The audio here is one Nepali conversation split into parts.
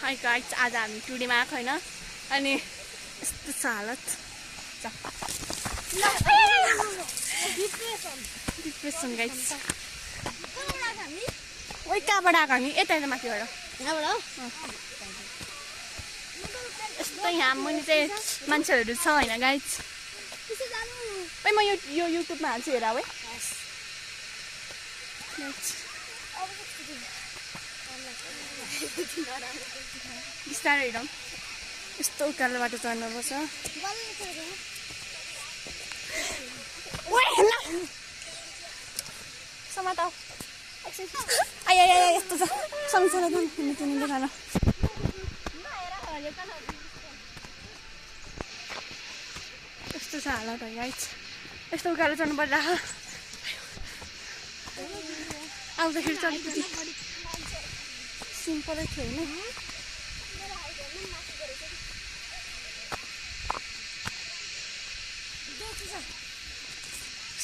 हाई गाइस आज हामी टुडीमा आएको होइन अनि यस्तो छ हालत डिप्रेसन गाइस ओइ कहाँबाट आएको हामी यता यता माथिबाट यस्तो यहाँ मुनि चाहिँ मान्छेहरू छ होइन गाइस ओइ म यो युट्युबमा हाल्छु हेर है बिस्तारै हिँडौँ यस्तो उकालो बाटो चढ्नुपर्छ समाताउ आइ यस्तो छ सँगसँगै हिँड्नु खान यस्तो छ हालत है गाइस यस्तो उकालो चढ्नु पर्दा आउँदाखेरि चाहिँ अलिकति सिम्पलै थियो होइन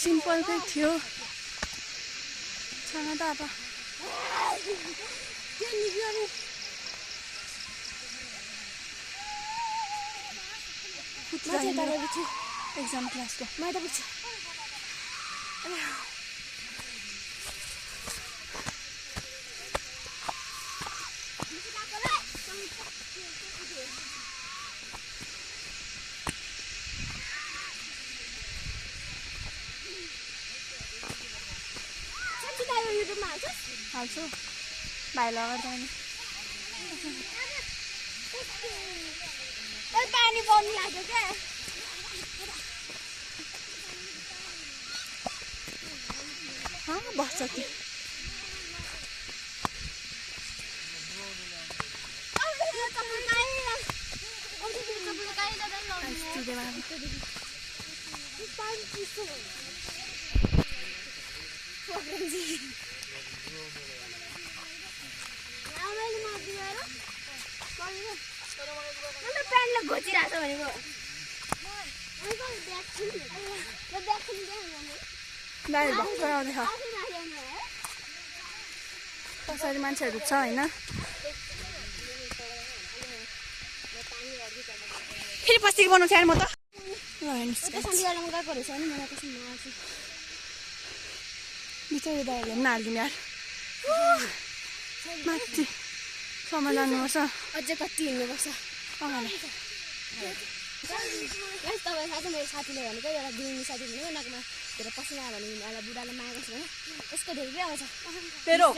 सिम्पलकै थियो छैन त अब एक्जाम क्लासको हाल्छु भाइ लगाएर जाने पानी पर्नु लाग्यो क्या बस्छ त्यो प्यान्टले घोचिरहेको छ भनेको गाडी भर्खर आउँदैछ कसरी मान्छेहरू छ होइन फेरि पस्तीको बनाउँछ यार म त बिचारी दाइहरूले पनि हालिदिउँ यार माथि समय जानुपर्छ अझै कति हिँड्नुपर्छ अगाडि तपाईँ थाहा छ मेरो साथीले भनेको एउटा दिने साथी भनेको नाकमा धेरै पसिना आयो भने हिँड्दा बुढाले माया गर्छ भने यसको धेरै आउँछ तेरो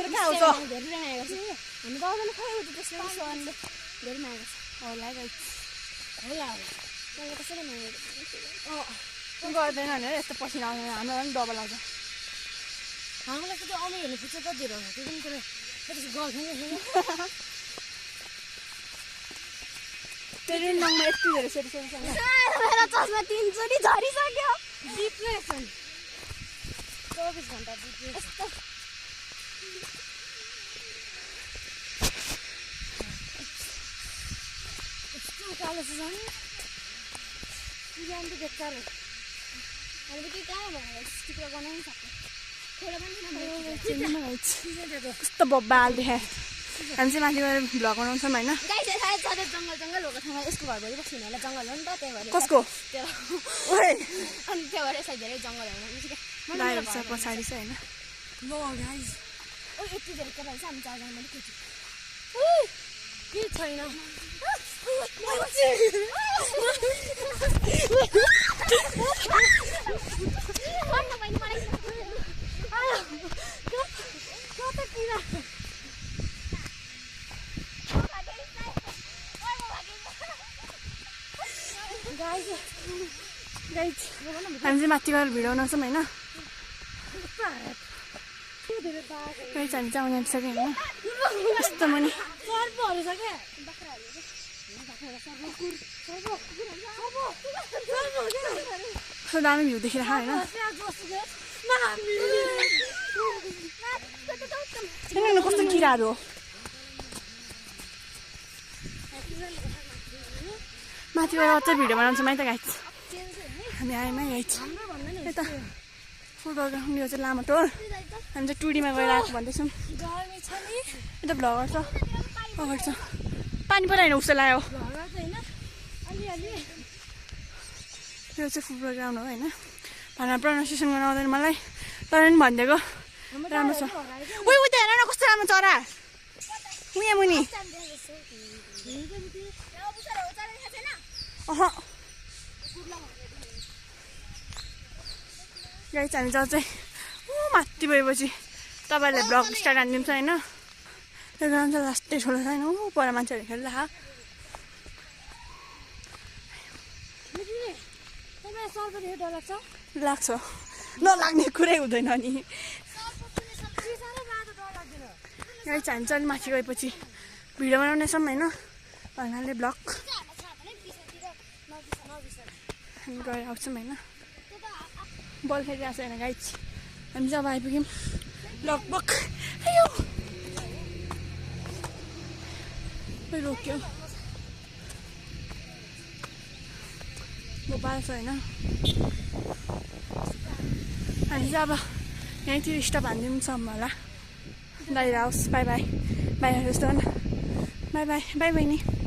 कहाँ आउँछ धेरै माया गर्छ हामी गाउँदैन खै उठ्यो त्यसले सोनले धेरै माया गर्छ होला गाइस होला मलाई कसैले माया गर्दैन भने यस्तो पसिना आउँदैन हामीलाई पनि डबल आउँछ हामीलाई त त्यो आउने हेर्नु पुग्छ कति हो त्यो पनि कुरा गर्दैन तेरो नङमा यति धेरै सेरिसकेको मेरो चस्मा 3 चोटि झरिसक्यो डिप्रेसन 24 घण्टा डिप्रेसन यस्तो उकालो छ झन् जान्छु बेकार हो अहिले के कहाँ भनेर स्टिकर बनाउनु सक्छ थोडा पनि कस्तो बब्बाल देखाए हामी चाहिँ माथि गएर भ्लग बनाउँछौँ होइन जङ्गल भएको ठाउँमा यसको घरभरि बस्नु होला जङ्गल हो नि त त्यही भएर कसको अनि त्यही भएर यसलाई धेरै जङ्गलहरू छ पछाडि चाहिँ होइन यति धेरै केटा छ हामी 4 जना मात्रै केटी के छैन हामी चाहिँ माथि गएर भिडियो बनाउँछौँ होइन गाइस हामी चाहिँ आउनु आँटिसक्यो होइन यस्तो पनि कस्तो दामी भ्यू देखिरहेको होइन कस्तो किराहरू हो माथि गएर अझै भिडियो बनाउँछौँ है त गाइस हामी आएमै गाइस यता फोटोग्राफ लियो चाहिँ लामो टोर हामी चाहिँ टुडीमा गएर आएको भन्दैछौँ यता भ्लगर छ गर्छ पानी पराएन उसो लायो यो चाहिँ फुटबल ग्राउन्ड हो होइन भनेर प्रनाउन्सिएसन गर्न आउँदैन मलाई तर पनि भनिदिएको राम्रो छ उही उता हेर न कस्तो राम्रो चरा उहाँ मुनि गाइस हामी जान्छ माथि भएपछि तपाईँहरूले ब्लग स्टार्ट हानिदिन्छ होइन त्यो ग्राउन्ड चाहिँ लास्टै ठुलो छैन पर मान्छेहरू खेल्दा लाग्छ नलाग्ने कुरै हुँदैन नि गाइस हामी चाहिँ माथि गएपछि भिडियो बनाउनेछौँ होइन भन्नाले ब्लग हामी गएर आउँछौँ होइन बल खेलिरहेको छ होइन गाइस हामी चाहिँ अब आइपुग्यौँ लगभग रोक्यो गोपाल छ होइन हामी चाहिँ अब यहीँतिर स्टप हानिदिन्छौँ होला बाहिर आओस् बाई बाई बाहिर जस्तो बाई बाई बाई बहिनी